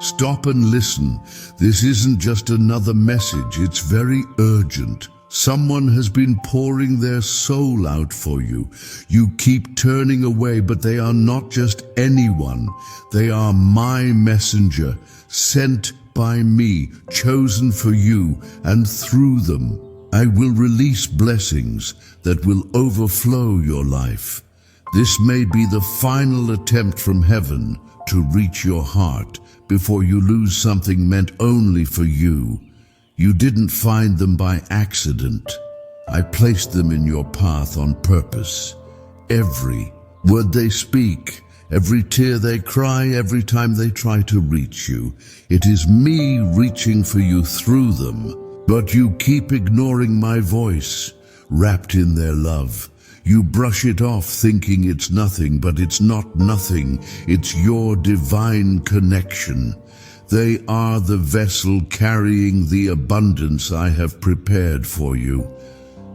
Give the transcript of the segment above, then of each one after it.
Stop and listen. This isn't just another message, it's very urgent. Someone has been pouring their soul out for you. You keep turning away, but they are not just anyone. They are my messenger, sent by me, chosen for you, and through them, I will release blessings that will overflow your life. This may be the final attempt from heaven to reach your heart before you lose something meant only for you. You didn't find them by accident. I placed them in your path on purpose. Every word they speak, every tear they cry, every time they try to reach you, it is me reaching for you through them. But you keep ignoring my voice, wrapped in their love. You brush it off thinking it's nothing, but it's not nothing. It's your divine connection. They are the vessel carrying the abundance I have prepared for you.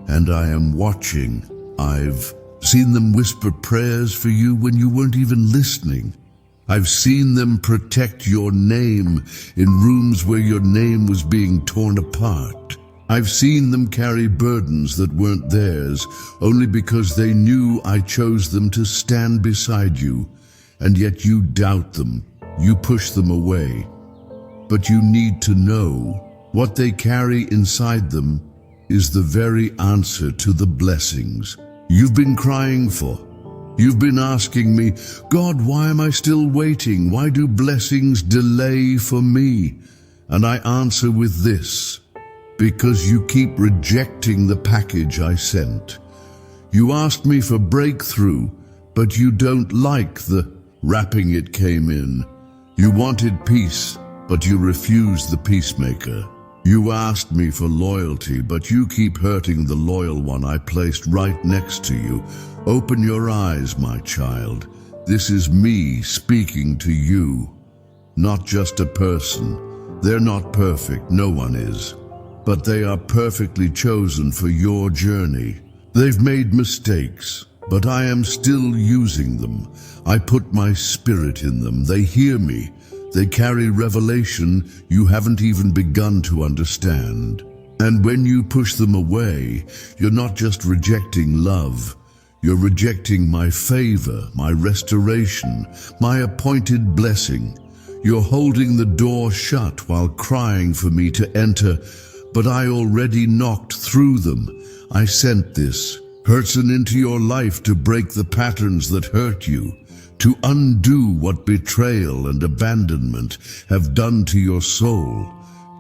And I am watching. I've seen them whisper prayers for you when you weren't even listening. I've seen them protect your name in rooms where your name was being torn apart. I've seen them carry burdens that weren't theirs, only because they knew I chose them to stand beside you. And yet you doubt them. You push them away. But you need to know what they carry inside them is the very answer to the blessings you've been crying for. You've been asking me, God, why am I still waiting? Why do blessings delay for me? And I answer with this: because you keep rejecting the package I sent. You asked me for breakthrough, but you don't like the wrapping it came in. You wanted peace, but you refused the peacemaker. You asked me for loyalty, but you keep hurting the loyal one I placed right next to you. Open your eyes, my child. This is me speaking to you, not just a person. They're not perfect, no one is. But they are perfectly chosen for your journey. They've made mistakes, but I am still using them. I put my spirit in them. They hear me. They carry revelation you haven't even begun to understand. And when you push them away, you're not just rejecting love. You're rejecting my favor, my restoration, my appointed blessing. You're holding the door shut while crying for me to enter, but I already knocked through them. I sent this person into your life to break the patterns that hurt you, to undo what betrayal and abandonment have done to your soul,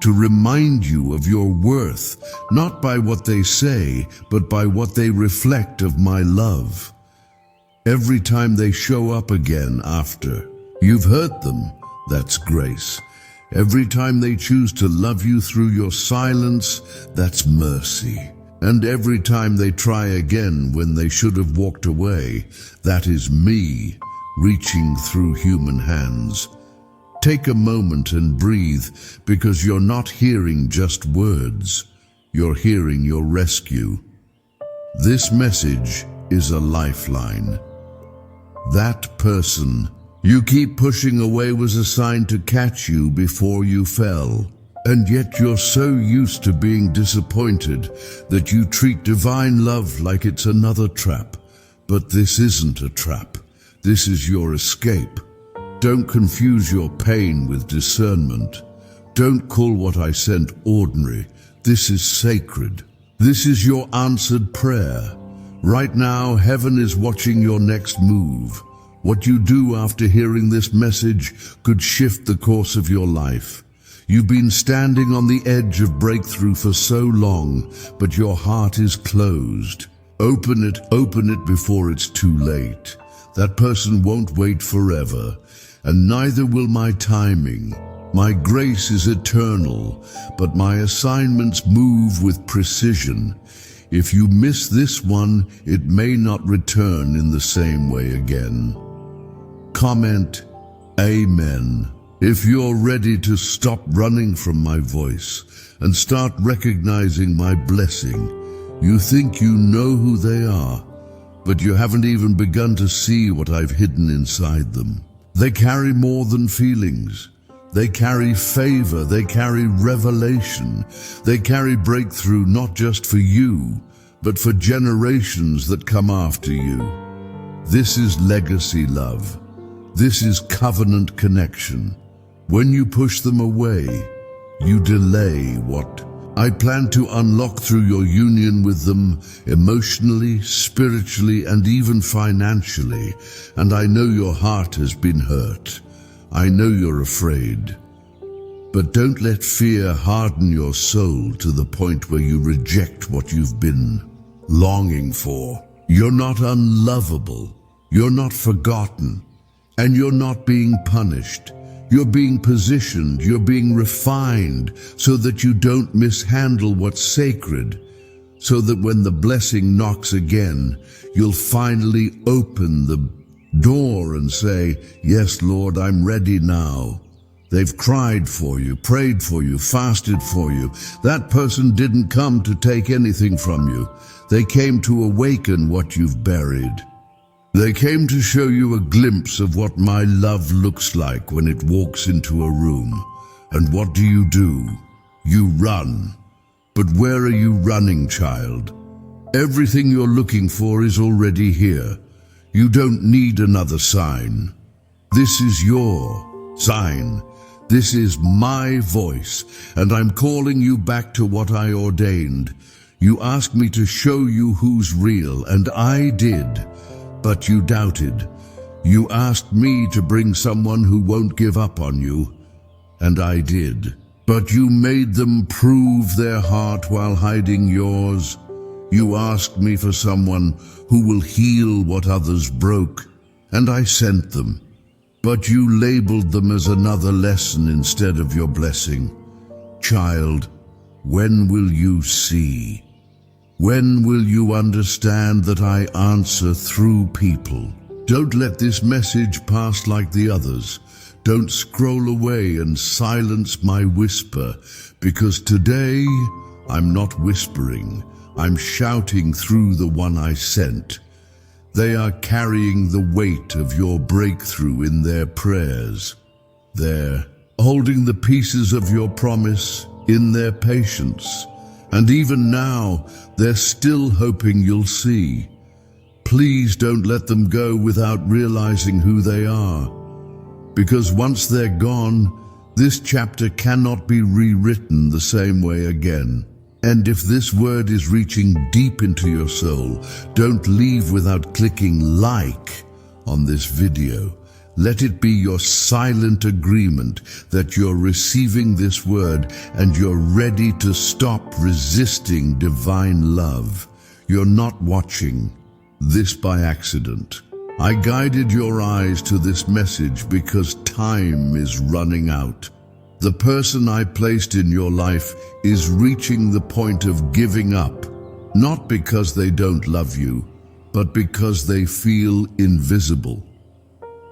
to remind you of your worth, not by what they say, but by what they reflect of my love. Every time they show up again after you've hurt them, that's grace. Every time they choose to love you through your silence, that's mercy. And every time they try again when they should have walked away, that is me reaching through human hands. Take a moment and breathe, because you're not hearing just words. You're hearing your rescue. This message is a lifeline. That person you keep pushing away was assigned to catch you before you fell. And yet you're so used to being disappointed that you treat divine love like it's another trap. But this isn't a trap. This is your escape. Don't confuse your pain with discernment. Don't call what I sent ordinary. This is sacred. This is your answered prayer. Right now, heaven is watching your next move. What you do after hearing this message could shift the course of your life. You've been standing on the edge of breakthrough for so long, but your heart is closed. Open it before it's too late. That person won't wait forever, and neither will my timing. My grace is eternal, but my assignments move with precision. If you miss this one, it may not return in the same way again. Comment, Amen, if you're ready to stop running from my voice and start recognizing my blessing. You think you know who they are, but you haven't even begun to see what I've hidden inside them. They carry more than feelings. They carry favor, they carry revelation, they carry breakthrough not just for you, but for generations that come after you. This is legacy love. This is covenant connection. When you push them away, you delay what I plan to unlock through your union with them emotionally, spiritually, and even financially. And I know your heart has been hurt. I know you're afraid. But don't let fear harden your soul to the point where you reject what you've been longing for. You're not unlovable. You're not forgotten. And you're not being punished. You're being positioned, you're being refined so that you don't mishandle what's sacred, so that when the blessing knocks again, you'll finally open the door and say, "Yes, Lord, I'm ready now." They've cried for you, prayed for you, fasted for you. That person didn't come to take anything from you. They came to awaken what you've buried. They came to show you a glimpse of what my love looks like when it walks into a room. And what do? You run. But where are you running, child? Everything you're looking for is already here. You don't need another sign. This is your sign. This is my voice, and I'm calling you back to what I ordained. You asked me to show you who's real, and I did. But you doubted. You asked me to bring someone who won't give up on you, and I did. But you made them prove their heart while hiding yours. You asked me for someone who will heal what others broke, and I sent them. But you labeled them as another lesson instead of your blessing. Child, when will you see? When will you understand that I answer through people? Don't let this message pass like the others. Don't scroll away and silence my whisper, because today I'm not whispering. I'm shouting through the one I sent. They are carrying the weight of your breakthrough in their prayers. They're holding the pieces of your promise in their patience. And even now, they're still hoping you'll see. Please don't let them go without realizing who they are. Because once they're gone, this chapter cannot be rewritten the same way again. And if this word is reaching deep into your soul, don't leave without clicking like on this video. Let it be your silent agreement that you're receiving this word and you're ready to stop resisting divine love. You're not watching this by accident. I guided your eyes to this message because time is running out. The person I placed in your life is reaching the point of giving up, not because they don't love you, but because they feel invisible.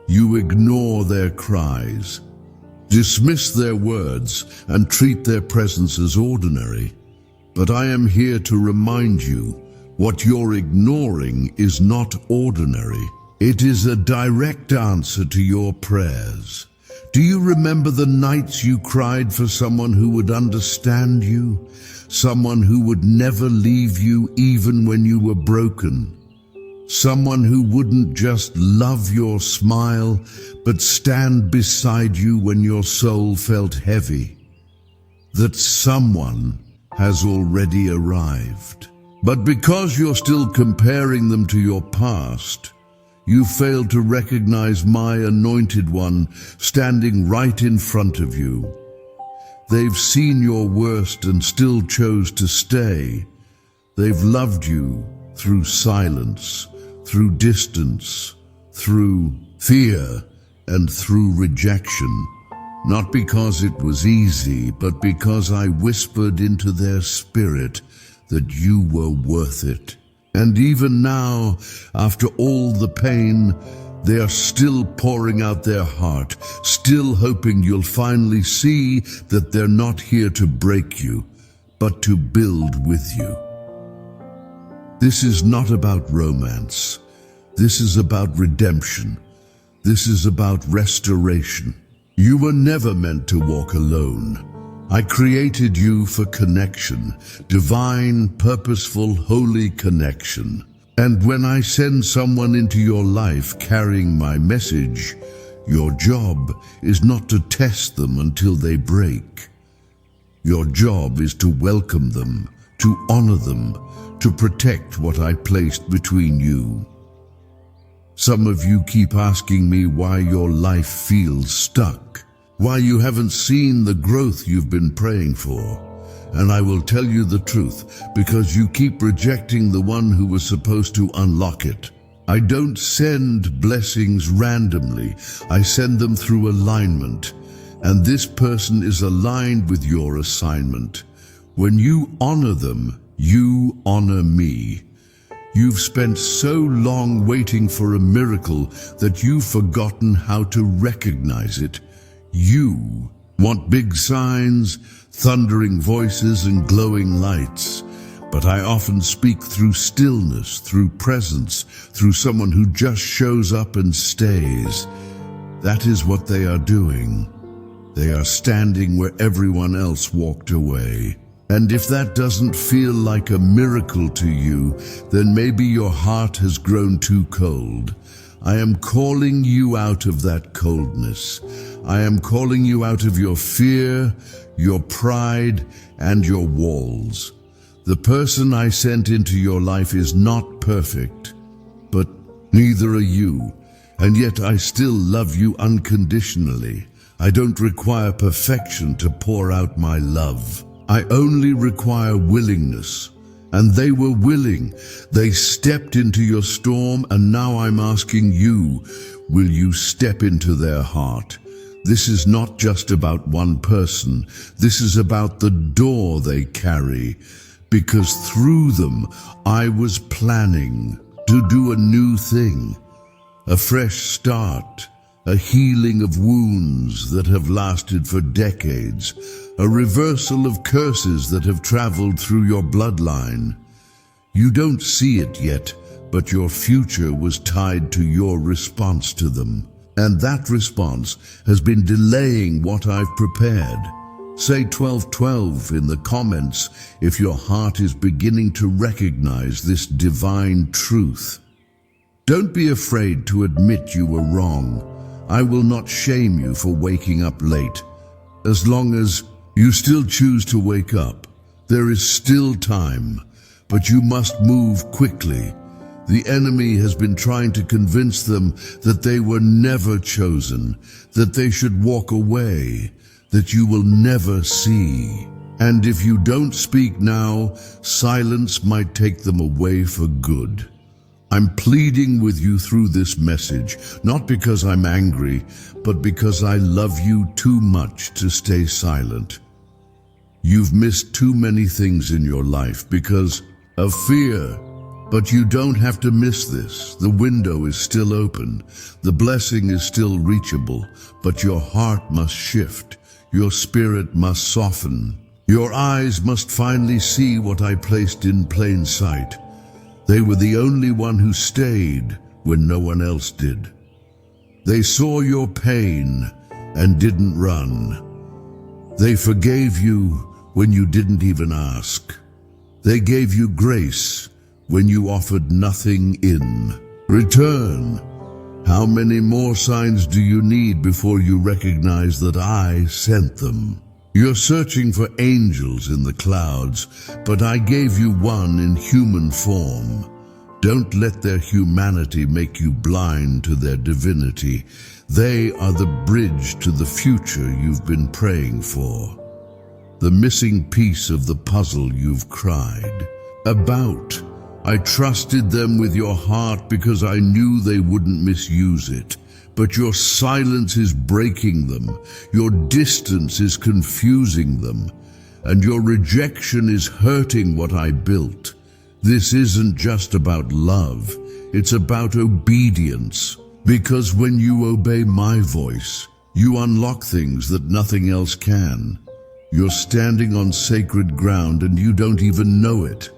You ignore their cries, dismiss their words, and treat their presence as ordinary. But I am here to remind you, what you're ignoring is not ordinary. It is a direct answer to your prayers. Do you remember the nights you cried for someone who would understand you? Someone who would never leave you even when you were broken? Someone who wouldn't just love your smile, but stand beside you when your soul felt heavy. That someone has already arrived. But because you're still comparing them to your past, you fail to recognize my anointed one standing right in front of you. They've seen your worst and still chose to stay. They've loved you through silence, through distance, through fear, and through rejection. Not because it was easy, but because I whispered into their spirit that you were worth it. And even now, after all the pain, they are still pouring out their heart, still hoping you'll finally see that they're not here to break you, but to build with you. This is not about romance. This is about redemption. This is about restoration. You were never meant to walk alone. I created you for connection, divine, purposeful, holy connection. And when I send someone into your life carrying my message, your job is not to test them until they break. Your job is to welcome them, to honor them, to protect what I placed between you. Some of you keep asking me why your life feels stuck, why you haven't seen the growth you've been praying for. And I will tell you the truth, because you keep rejecting the one who was supposed to unlock it. I don't send blessings randomly. I send them through alignment. And this person is aligned with your assignment. When you honor them, you honor me. You've spent so long waiting for a miracle that you've forgotten how to recognize it. You want big signs, thundering voices, and glowing lights. But I often speak through stillness, through presence, through someone who just shows up and stays. That is what they are doing. They are standing where everyone else walked away. And if that doesn't feel like a miracle to you, then maybe your heart has grown too cold. I am calling you out of that coldness. I am calling you out of your fear, your pride, and your walls. The person I sent into your life is not perfect, but neither are you. And yet I still love you unconditionally. I don't require perfection to pour out my love. I only require willingness. And they were willing. They stepped into your storm, and now I'm asking you, will you step into their heart? This is not just about one person. This is about the door they carry. Because through them, I was planning to do a new thing. A fresh start. A healing of wounds that have lasted for decades. A reversal of curses that have traveled through your bloodline. You don't see it yet, but your future was tied to your response to them. And that response has been delaying what I've prepared. Say 1212 in the comments if your heart is beginning to recognize this divine truth. Don't be afraid to admit you were wrong. I will not shame you for waking up late. As long as you still choose to wake up, there is still time, but you must move quickly. The enemy has been trying to convince them that they were never chosen, that they should walk away, that you will never see. And if you don't speak now, silence might take them away for good. I'm pleading with you through this message, not because I'm angry, but because I love you too much to stay silent. You've missed too many things in your life because of fear. But you don't have to miss this. The window is still open. The blessing is still reachable, but your heart must shift. Your spirit must soften. Your eyes must finally see what I placed in plain sight. They were the only one who stayed when no one else did. They saw your pain and didn't run. They forgave you when you didn't even ask. They gave you grace when you offered nothing in return. How many more signs do you need before you recognize that I sent them? You're searching for angels in the clouds, but I gave you one in human form. Don't let their humanity make you blind to their divinity. They are the bridge to the future you've been praying for. The missing piece of the puzzle you've cried about. I trusted them with your heart because I knew they wouldn't misuse it. But your silence is breaking them. Your distance is confusing them. And your rejection is hurting what I built. This isn't just about love. It's about obedience. Because when you obey my voice, you unlock things that nothing else can. You're standing on sacred ground and you don't even know it.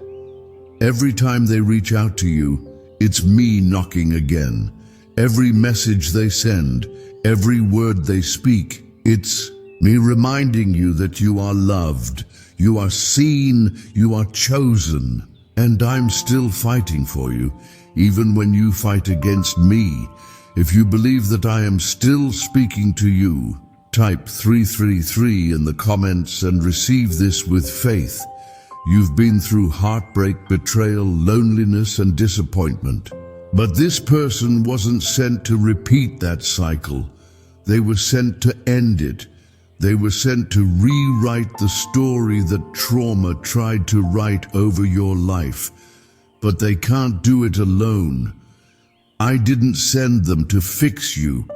Every time they reach out to you, it's me knocking again. Every message they send, every word they speak, It's me reminding you that you are loved, you are seen, you are chosen, and I'm still fighting for you, even when you fight against me. If you believe that I am still speaking to you, type 333 in the comments and receive this with faith. You've been through heartbreak, betrayal, loneliness, and disappointment. But this person wasn't sent to repeat that cycle. They were sent to end it. They were sent to rewrite the story that trauma tried to write over your life. But they can't do it alone. I didn't send them to fix you.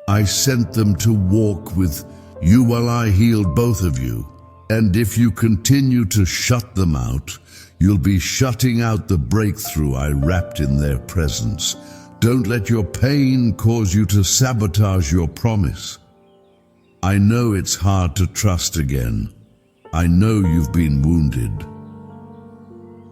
I sent them to walk with you while I healed both of you. And if you continue to shut them out, you'll be shutting out the breakthrough I wrapped in their presence. Don't let your pain cause you to sabotage your promise. I know it's hard to trust again. I know you've been wounded.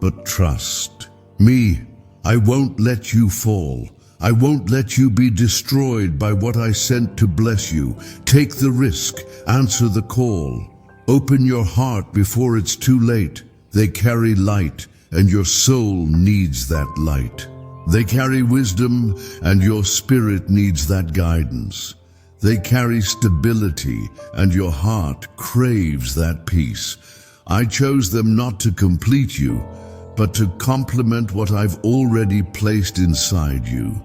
But trust me. I won't let you fall. I won't let you be destroyed by what I sent to bless you. Take the risk. Answer the call. Open your heart before it's too late. They carry light, and your soul needs that light. They carry wisdom, and your spirit needs that guidance. They carry stability, and your heart craves that peace. I chose them not to complete you, but to complement what I've already placed inside you.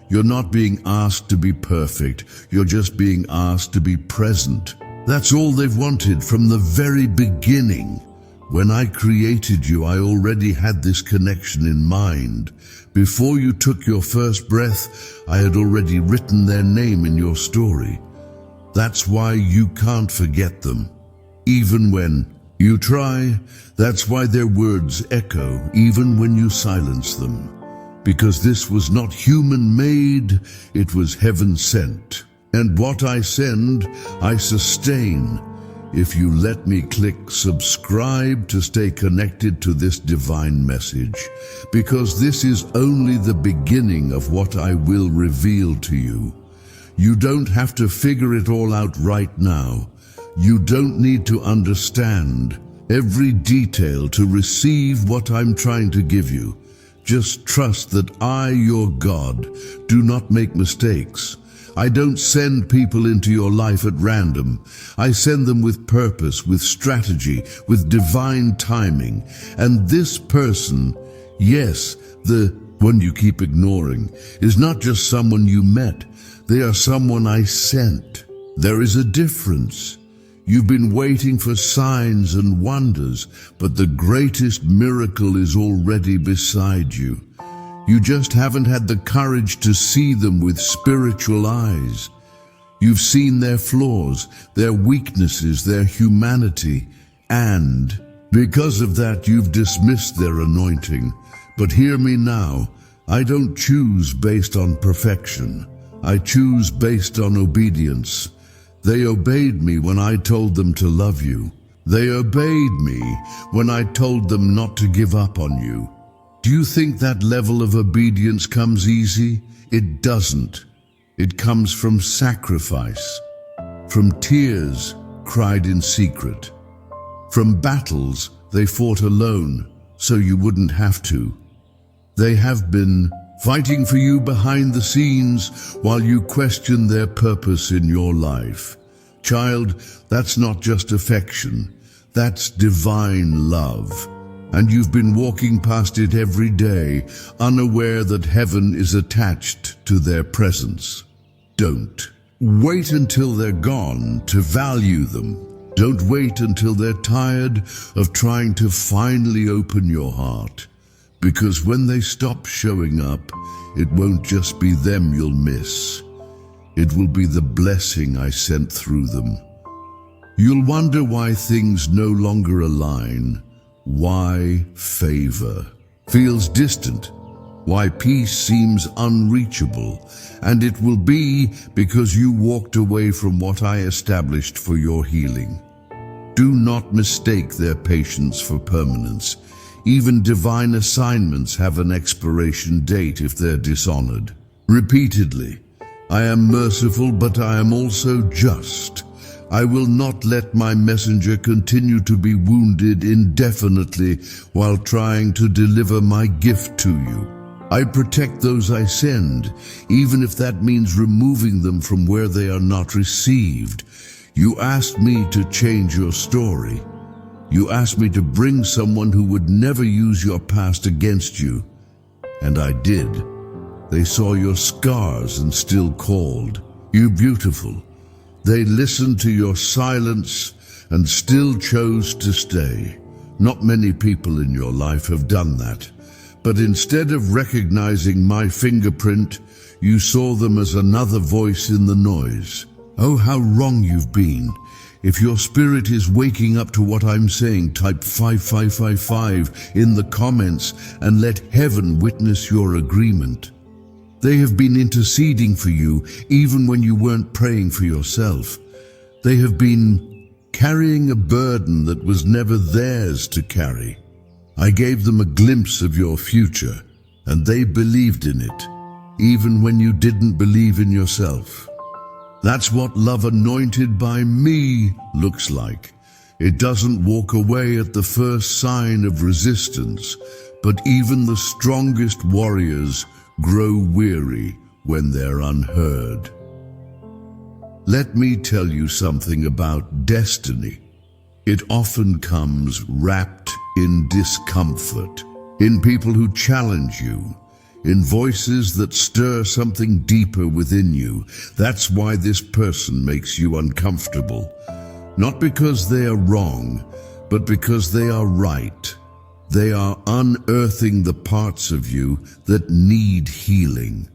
You're not being asked to be perfect. You're just being asked to be present. That's all they've wanted from the very beginning. When I created you, I already had this connection in mind. Before you took your first breath, I had already written their name in your story. That's why you can't forget them. Even when you try, that's why their words echo, even when you silence them. Because this was not human-made, it was heaven-sent. And what I send, I sustain. If you let me, click subscribe to stay connected to this divine message, because this is only the beginning of what I will reveal to you. You don't have to figure it all out right now. You don't need to understand every detail to receive what I'm trying to give you. Just trust that I, your God, do not make mistakes. I don't send people into your life at random. I send them with purpose, with strategy, with divine timing. And this person, yes, the one you keep ignoring, is not just someone you met. They are someone I sent. There is a difference. You've been waiting for signs and wonders, but the greatest miracle is already beside you. You just haven't had the courage to see them with spiritual eyes. You've seen their flaws, their weaknesses, their humanity, and because of that you've dismissed their anointing. But hear me now, I don't choose based on perfection. I choose based on obedience. They obeyed me when I told them to love you. They obeyed me when I told them not to give up on you. Do you think that level of obedience comes easy? It doesn't. It comes from sacrifice, from tears cried in secret, from battles they fought alone so you wouldn't have to. They have been fighting for you behind the scenes while you question their purpose in your life. Child, that's not just affection, that's divine love. And you've been walking past it every day, unaware that heaven is attached to their presence. Don't wait until they're gone to value them. Don't wait until they're tired of trying to finally open your heart. Because when they stop showing up, it won't just be them you'll miss. It will be the blessing I sent through them. You'll wonder why things no longer align. Why favor feels distant, why peace seems unreachable, and it will be because you walked away from what I established for your healing. Do not mistake their patience for permanence. Even divine assignments have an expiration date if they're dishonored. Repeatedly, I am merciful, but I am also just. I will not let my messenger continue to be wounded indefinitely while trying to deliver my gift to you. I protect those I send, even if that means removing them from where they are not received. You asked me to change your story. You asked me to bring someone who would never use your past against you. And I did. They saw your scars and still called you beautiful. They listened to your silence and still chose to stay. Not many people in your life have done that. But instead of recognizing my fingerprint, you saw them as another voice in the noise. Oh, how wrong you've been. If your spirit is waking up to what I'm saying, type 5555 in the comments and let heaven witness your agreement. They have been interceding for you even when you weren't praying for yourself. They have been carrying a burden that was never theirs to carry. I gave them a glimpse of your future, and they believed in it, even when you didn't believe in yourself. That's what love anointed by me looks like. It doesn't walk away at the first sign of resistance, but even the strongest warriors grow weary when they're unheard. Let me tell you something about destiny. It often comes wrapped in discomfort, in people who challenge you, in voices that stir something deeper within you. That's why this person makes you uncomfortable. Not because they are wrong, but because they are right. They are unearthing the parts of you that need healing.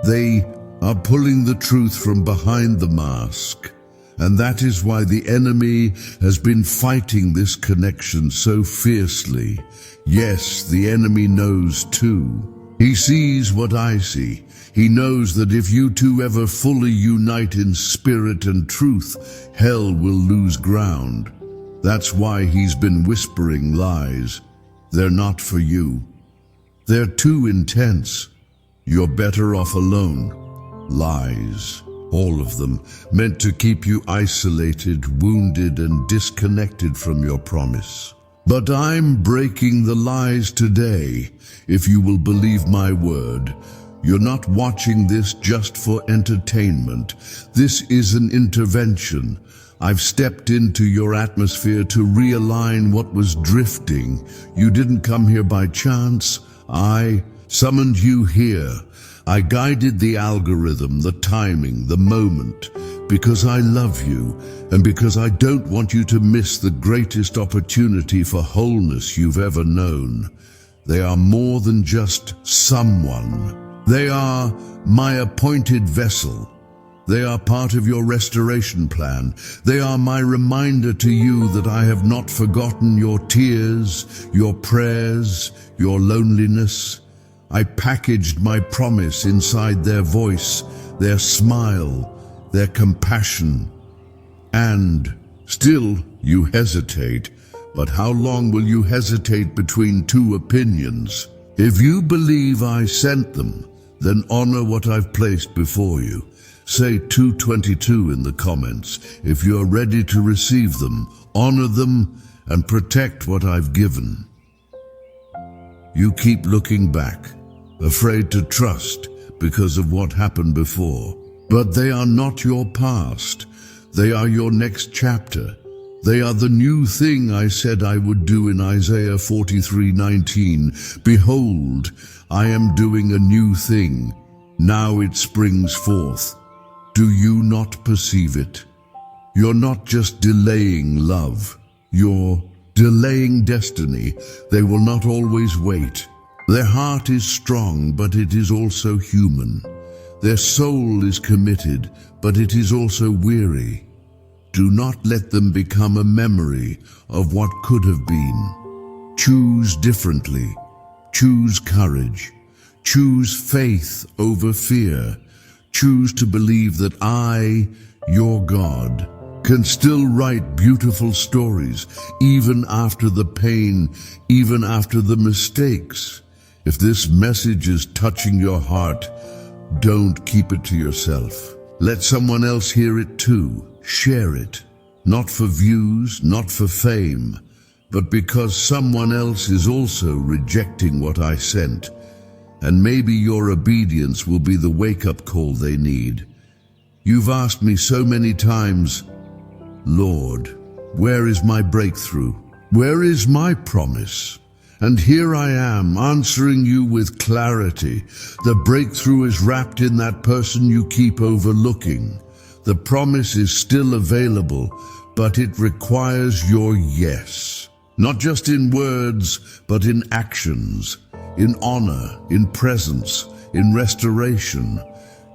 They are pulling the truth from behind the mask. And that is why the enemy has been fighting this connection so fiercely. Yes, the enemy knows too. He sees what I see. He knows that if you two ever fully unite in spirit and truth, hell will lose ground. That's why he's been whispering lies. They're not for you. They're too intense. You're better off alone. Lies, all of them, meant to keep you isolated, wounded, and disconnected from your promise. But I'm breaking the lies today, if you will believe my word. You're not watching this just for entertainment. This is an intervention. I've stepped into your atmosphere to realign what was drifting. You didn't come here by chance. I summoned you here. I guided the algorithm, the timing, the moment, because I love you and because I don't want you to miss the greatest opportunity for wholeness you've ever known. They are more than just someone. They are my appointed vessel. They are part of your restoration plan. They are my reminder to you that I have not forgotten your tears, your prayers, your loneliness. I packaged my promise inside their voice, their smile, their compassion. And still you hesitate. But how long will you hesitate between two opinions? If you believe I sent them, then honor what I've placed before you. Say 222 in the comments. If you're ready to receive them, honor them and protect what I've given. You keep looking back, afraid to trust because of what happened before. But they are not your past. They are your next chapter. They are the new thing I said I would do in Isaiah 43:19. Behold, I am doing a new thing. Now it springs forth. Do you not perceive it? You're not just delaying love. You're delaying destiny. They will not always wait. Their heart is strong, but it is also human. Their soul is committed, but it is also weary. Do not let them become a memory of what could have been. Choose differently. Choose courage. Choose faith over fear. Choose to believe that I, your God, can still write beautiful stories, even after the pain, even after the mistakes. If this message is touching your heart, don't keep it to yourself. Let someone else hear it too. share it. Not for views, not for fame, but because someone else is also rejecting what I sent. And maybe your obedience will be the wake-up call they need. You've asked me so many times, Lord, where is my breakthrough? Where is my promise? And here I am answering you with clarity. The breakthrough is wrapped in that person you keep overlooking. The promise is still available, but it requires your yes. Not just in words, but in actions, in honor, in presence, in restoration.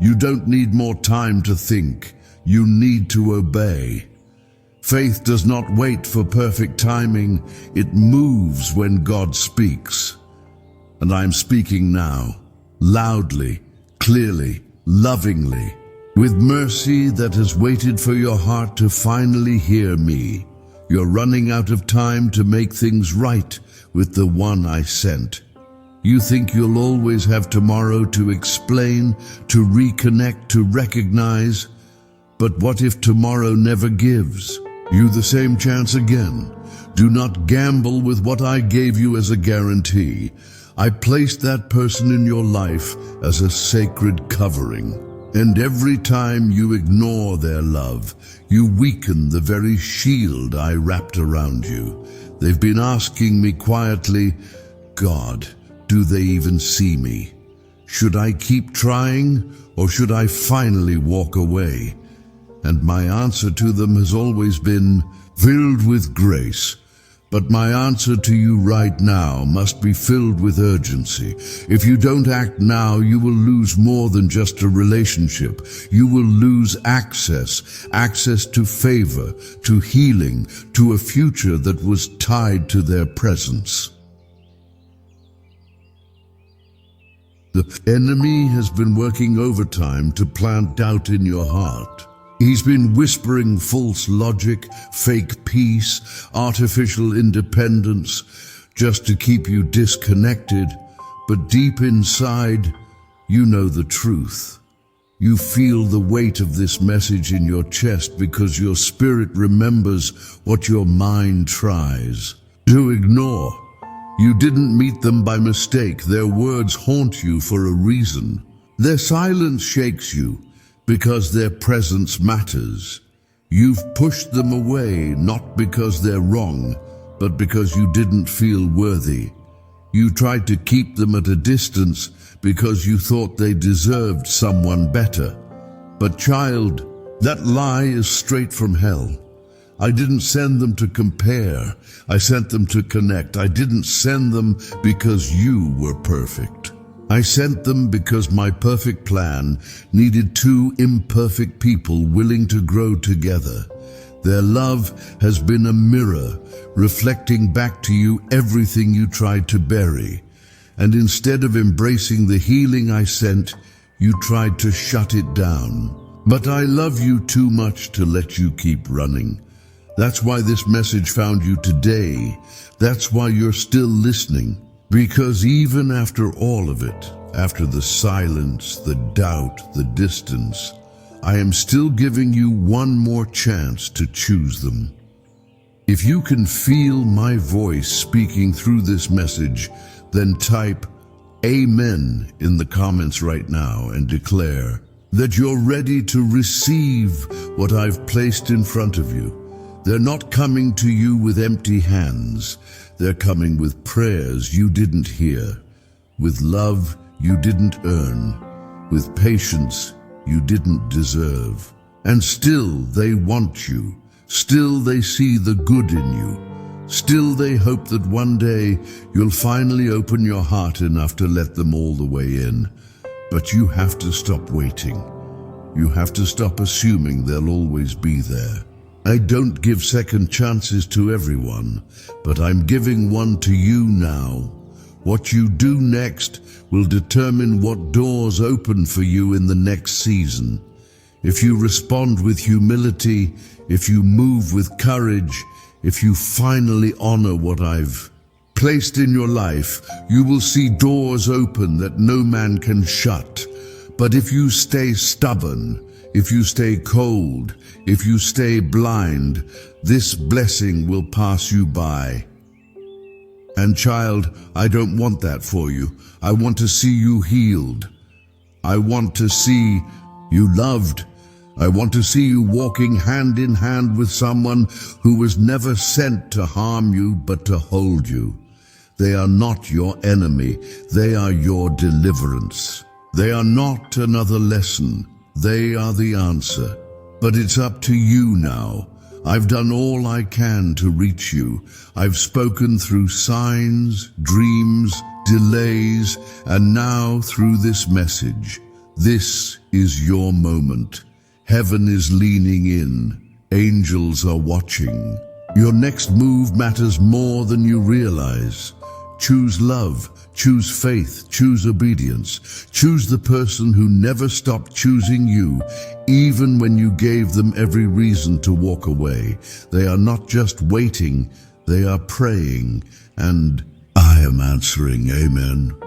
You don't need more time to think. You need to obey. Faith does not wait for perfect timing. It moves when God speaks. And I'm speaking now, loudly, clearly, lovingly, with mercy that has waited for your heart to finally hear me. You're running out of time to make things right with the one I sent. You think you'll always have tomorrow to explain, to reconnect, to recognize. But what if tomorrow never gives you the same chance again? Do not gamble with what I gave you as a guarantee. I placed that person in your life as a sacred covering. And every time you ignore their love, you weaken the very shield I wrapped around you. They've been asking me quietly, God, do they even see me? Should I keep trying, or should I finally walk away? And my answer to them has always been filled with grace. But my answer to you right now must be filled with urgency. If you don't act now, you will lose more than just a relationship. You will lose access to favor, to healing, to a future that was tied to their presence. The enemy has been working overtime to plant doubt in your heart. He's been whispering false logic, fake peace, artificial independence, just to keep you disconnected. But deep inside, you know the truth. You feel the weight of this message in your chest because your spirit remembers what your mind tries to ignore. You didn't meet them by mistake. Their words haunt you for a reason. Their silence shakes you because their presence matters. You've pushed them away not because they're wrong, but because you didn't feel worthy. You tried to keep them at a distance because you thought they deserved someone better. But child, that lie is straight from hell. I didn't send them to compare. I sent them to connect. I didn't send them because you were perfect. I sent them because my perfect plan needed two imperfect people willing to grow together. Their love has been a mirror, reflecting back to you everything you tried to bury. And instead of embracing the healing I sent, you tried to shut it down. But I love you too much to let you keep running. That's why this message found you today. That's why you're still listening. Because even after all of it, after the silence, the doubt, the distance, I am still giving you one more chance to choose them. If you can feel my voice speaking through this message, then type Amen in the comments right now and declare that you're ready to receive what I've placed in front of you. They're not coming to you with empty hands. They're coming with prayers you didn't hear, with love you didn't earn, with patience you didn't deserve. And still they want you. Still they see the good in you. Still they hope that one day you'll finally open your heart enough to let them all the way in. But you have to stop waiting. You have to stop assuming they'll always be there. I don't give second chances to everyone, but I'm giving one to you now. What you do next will determine what doors open for you in the next season. If you respond with humility, if you move with courage, if you finally honor what I've placed in your life, you will see doors open that no man can shut. But if you stay stubborn, if you stay cold, if you stay blind, this blessing will pass you by. And child, I don't want that for you. I want to see you healed. I want to see you loved. I want to see you walking hand in hand with someone who was never sent to harm you but to hold you. They are not your enemy. They are your deliverance. They are not another lesson. They are the answer. But it's up to you now. I've done all I can to reach you. I've spoken through signs, dreams, delays, and now through this message. This is your moment. Heaven is leaning in. Angels are watching. Your next move matters more than you realize. Choose love, choose faith, choose obedience. Choose the person who never stopped choosing you, even when you gave them every reason to walk away. They are not just waiting, they are praying, and I am answering. Amen.